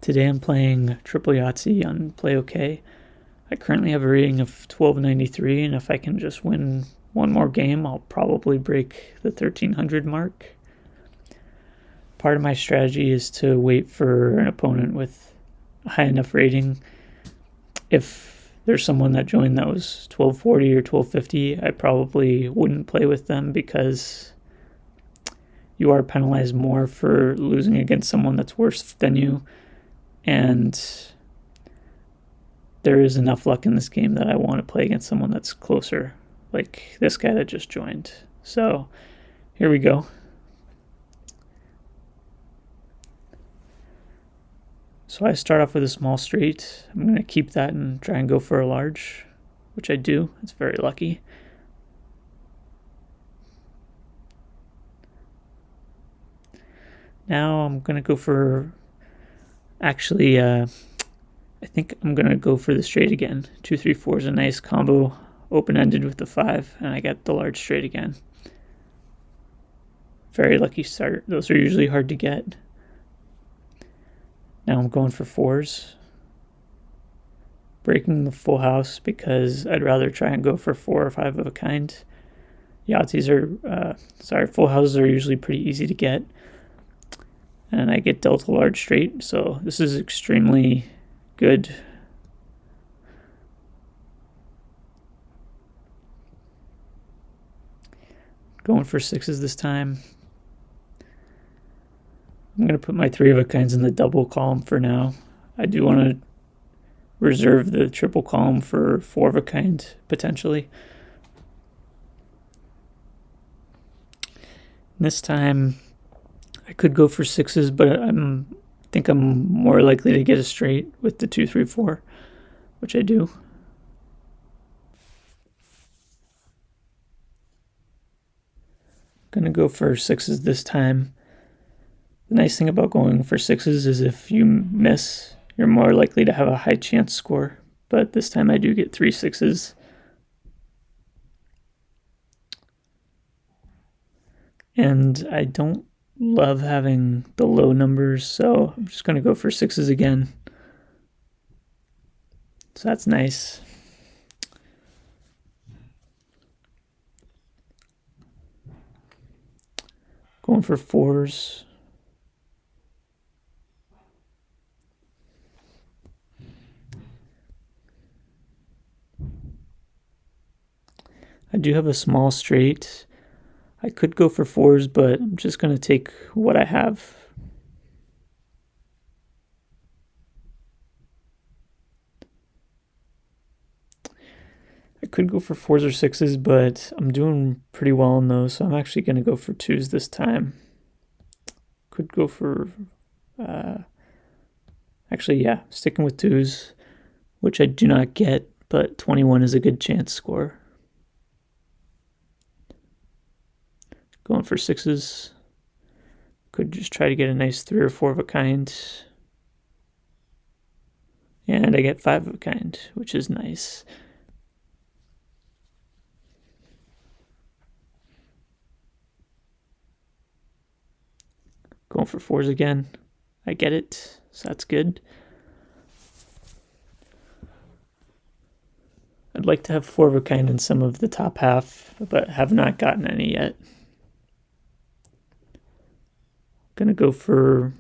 Today I'm playing Triple Yahtzee on Playok. I currently have a rating of 1293, and if I can just win one more game, I'll probably break the 1300 mark. Part of my strategy is to wait for an opponent with a high enough rating. If there's someone that joined that was 1240 or 1250, I probably wouldn't play with them because you are penalized more for losing against someone that's worse than you. And there is enough luck in this game that I want to play against someone that's closer, like this guy that just joined. So here we go. So I start off with a small straight. I'm going to keep that and try and go for a large, which I do. It's very lucky. Now I'm going to go for, I think I'm going to go for the straight again. 2, 3, 4 is a nice combo, open-ended with the 5, and I get the large straight again. Very lucky start. Those are usually hard to get. Now I'm going for 4s. Breaking the full house because I'd rather try and go for 4 or 5 of a kind. Yahtzees are, full houses are usually pretty easy to get. And I get dealt a large straight, so this is extremely good. Going for 6s this time. I'm going to put my 3 of a kinds in the double column for now. I do want to reserve the triple column for 4 of a kind, potentially. This time, I could go for 6s, but I think I'm more likely to get a straight with the 2, 3, 4, which I do. Gonna go for 6s this time. The nice thing about going for 6s is if you miss, you're more likely to have a high chance score. But this time I do get 3 6s. And I don't love having the low numbers, so I'm just going to go for 6s again. So that's nice. Going for 4s. I do have a small straight. I could go for 4s, but I'm just going to take what I have. I could go for 4s or 6s, but I'm doing pretty well on those, so I'm actually going to go for 2s this time. Could go for, sticking with 2s, which I do not get, but 21 is a good chance score. Going for 6s. Could just try to get a nice 3 or 4 of a kind. And I get 5 of a kind, which is nice. Going for 4s again. I get it, so that's good. I'd like to have 4 of a kind in some of the top half, but have not gotten any yet. Gonna go for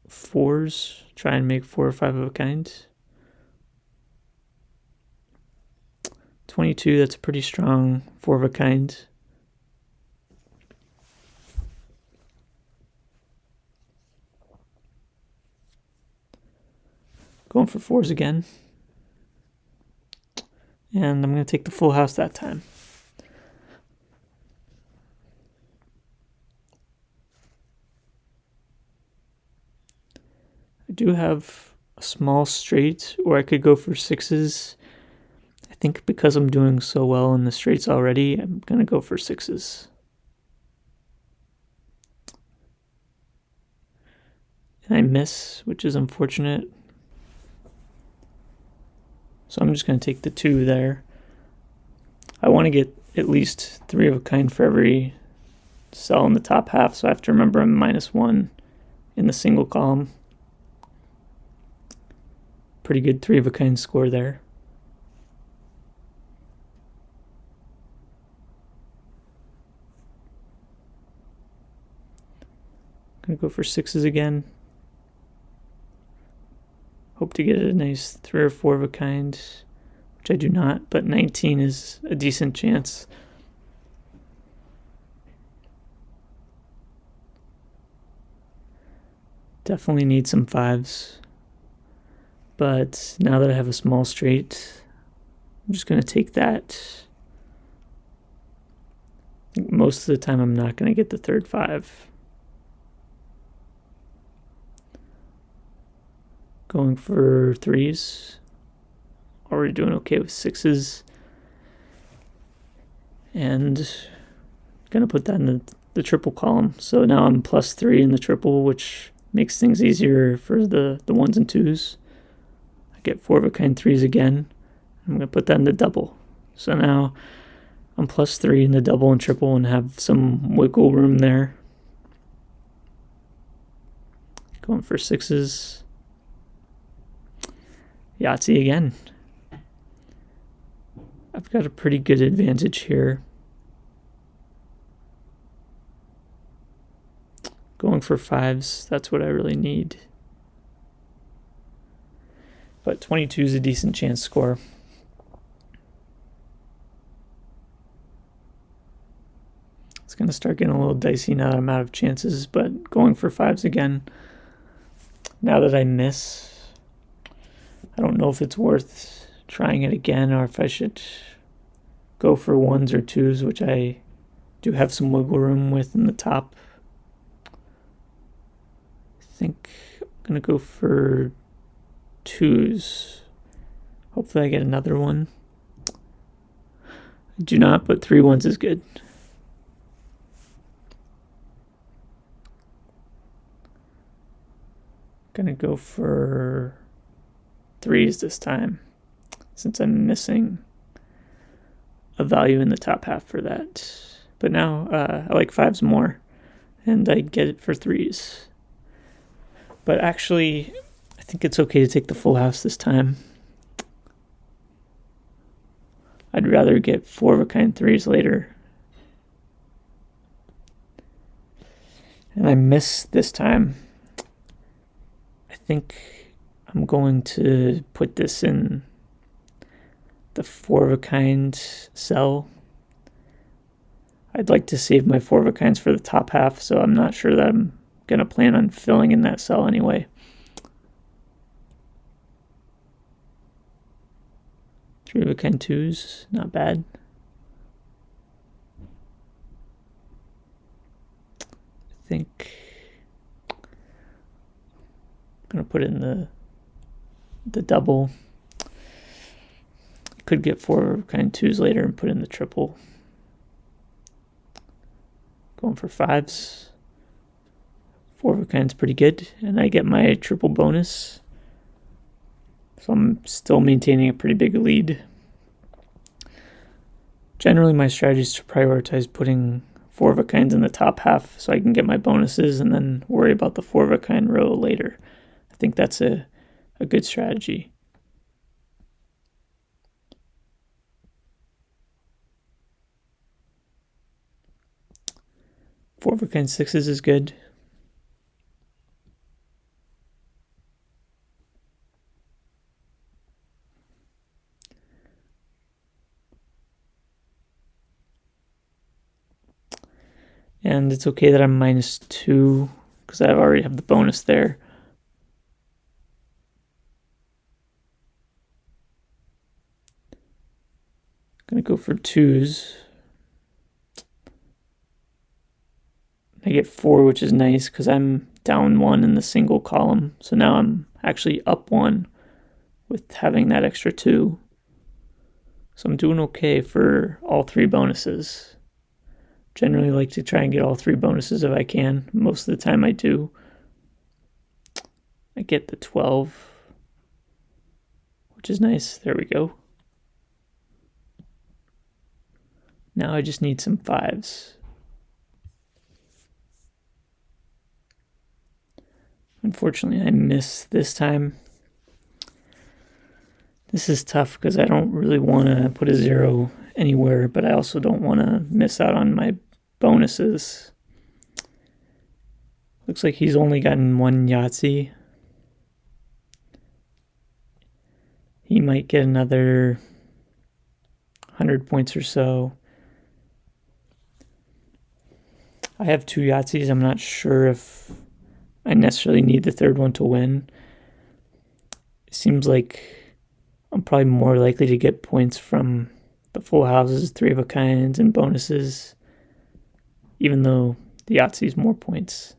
4s, try and make 4 or 5 of a kind. 22, that's a pretty strong 4 of a kind. Going for 4s again. And I'm going to take the full house that time. I do have a small straight, or I could go for 6s. I think because I'm doing so well in the straights already, I'm going to go for 6s. And I miss, which is unfortunate. So I'm just going to take the 2 there. I want to get at least 3 of a kind for every cell in the top half, so I have to remember I'm -1 in the single column. pretty good 3-of-a-kind score there. Gonna go for 6s again. Hope to get a nice 3 or 4-of-a-kind, which I do not, but 19 is a decent chance. Definitely need some 5s. But now that I have a small straight, I'm just going to take that. Most of the time I'm not going to get the third 5. Going for 3s. Already doing okay with 6s. And going to put that in the triple column. So now I'm +3 in the triple, which makes things easier for the 1s and 2s. I get 4-of-a-kind 3s again. I'm going to put that in the double. So now I'm +3 in the double and triple and have some wiggle room there. Going for 6s. Yahtzee again. I've got a pretty good advantage here. Going for 5s, that's what I really need. But 22 is a decent chance score. It's going to start getting a little dicey now that I'm out of chances, but going for 5s again. Now that I miss, I don't know if it's worth trying it again or if I should go for 1s or 2s, which I do have some wiggle room with in the top. I think I'm going to go for 2s. Hopefully I get another one. I do not, but 3 1s is good. Gonna go for 3s this time, since I'm missing a value in the top half for that. But now I like 5s more, and I get it for 3s. But actually, I think it's okay to take the full house this time. I'd rather get 4-of-a-kind 3s later. And I miss this time. I think I'm going to put this in the 4-of-a-kind cell. I'd like to save my 4-of-a-kinds for the top half, so I'm not sure that I'm going to plan on filling in that cell anyway. 3-of-a-kind 2s, not bad. I think I'm going to put it in the double. Could get 4-of-a-kind 2s later and put in the triple. Going for 5s. 4-of-a-kind's pretty good, and I get my triple bonus. So I'm still maintaining a pretty big lead. Generally, my strategy is to prioritize putting 4-of-a-kinds in the top half so I can get my bonuses and then worry about the 4-of-a-kind row later. I think that's a good strategy. Four-of-a-kind 6s is good. And it's okay that I'm -2 because I already have the bonus there. I'm going to go for 2s. I get 4, which is nice because I'm down 1 in the single column. So now I'm actually up 1 with having that extra 2. So I'm doing okay for all 3 bonuses. Generally like to try and get all 3 bonuses if I can. Most of the time I do. I get the 12, which is nice. There we go. Now I just need some 5s. Unfortunately, I miss this time. This is tough because I don't really want to put a 0 anywhere, but I also don't want to miss out on my bonuses. Looks like he's only gotten 1 Yahtzee. He might get another 100 points or so. I have 2 Yahtzees. I'm not sure if I necessarily need the third one to win. It seems like I'm probably more likely to get points from the full houses, 3 of a kinds, and bonuses, even though the Yahtzee is more points.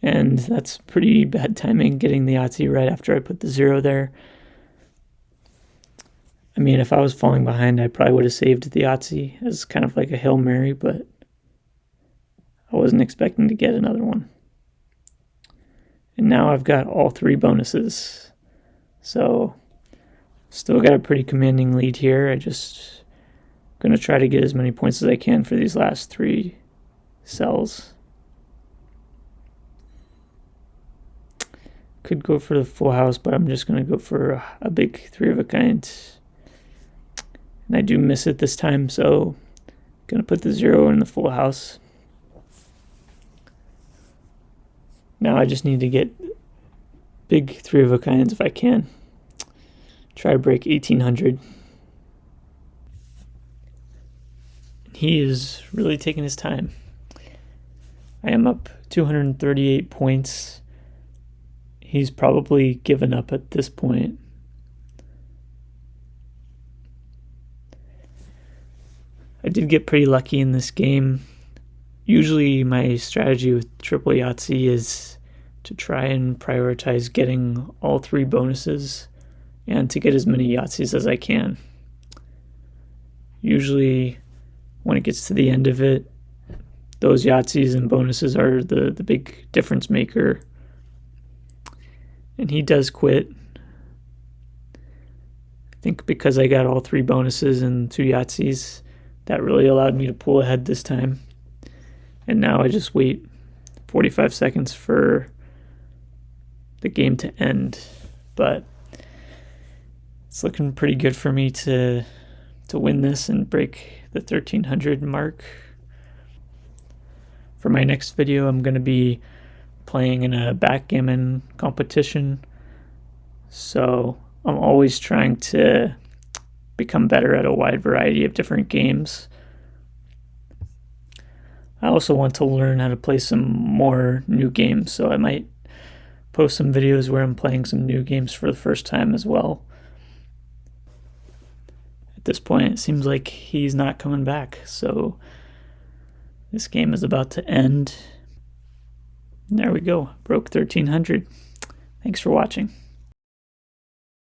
And that's pretty bad timing, getting the Yahtzee right after I put the 0 there. I mean, if I was falling behind, I probably would have saved the Yahtzee as kind of like a Hail Mary, but I wasn't expecting to get another one. And now I've got all 3 bonuses. So, still got a pretty commanding lead here. I just going to try to get as many points as I can for these last 3 cells. Could go for the full house, but I'm just going to go for a big 3 of a kind. And I do miss it this time, so I'm going to put the 0 in the full house. Now I just need to get big 3 of a kinds if I can. Try to break 1800. He is really taking his time. I am up 238 points. He's probably given up at this point. I did get pretty lucky in this game. Usually my strategy with Triple Yahtzee is to try and prioritize getting all 3 bonuses and to get as many Yahtzees as I can. Usually when it gets to the end of it, those Yahtzees and bonuses are the big difference maker. And he does quit. I think because I got all 3 bonuses and 2 Yahtzees, that really allowed me to pull ahead this time. And now I just wait 45 seconds for the game to end. But it's looking pretty good for me to win this and break the 1300 mark. For my next video, I'm going to be playing in a backgammon competition. So I'm always trying to become better at a wide variety of different games. I also want to learn how to play some more new games, so I might post some videos where I'm playing some new games for the first time as well. At this point, it seems like he's not coming back, so this game is about to end. There we go, broke 1300. Thanks for watching.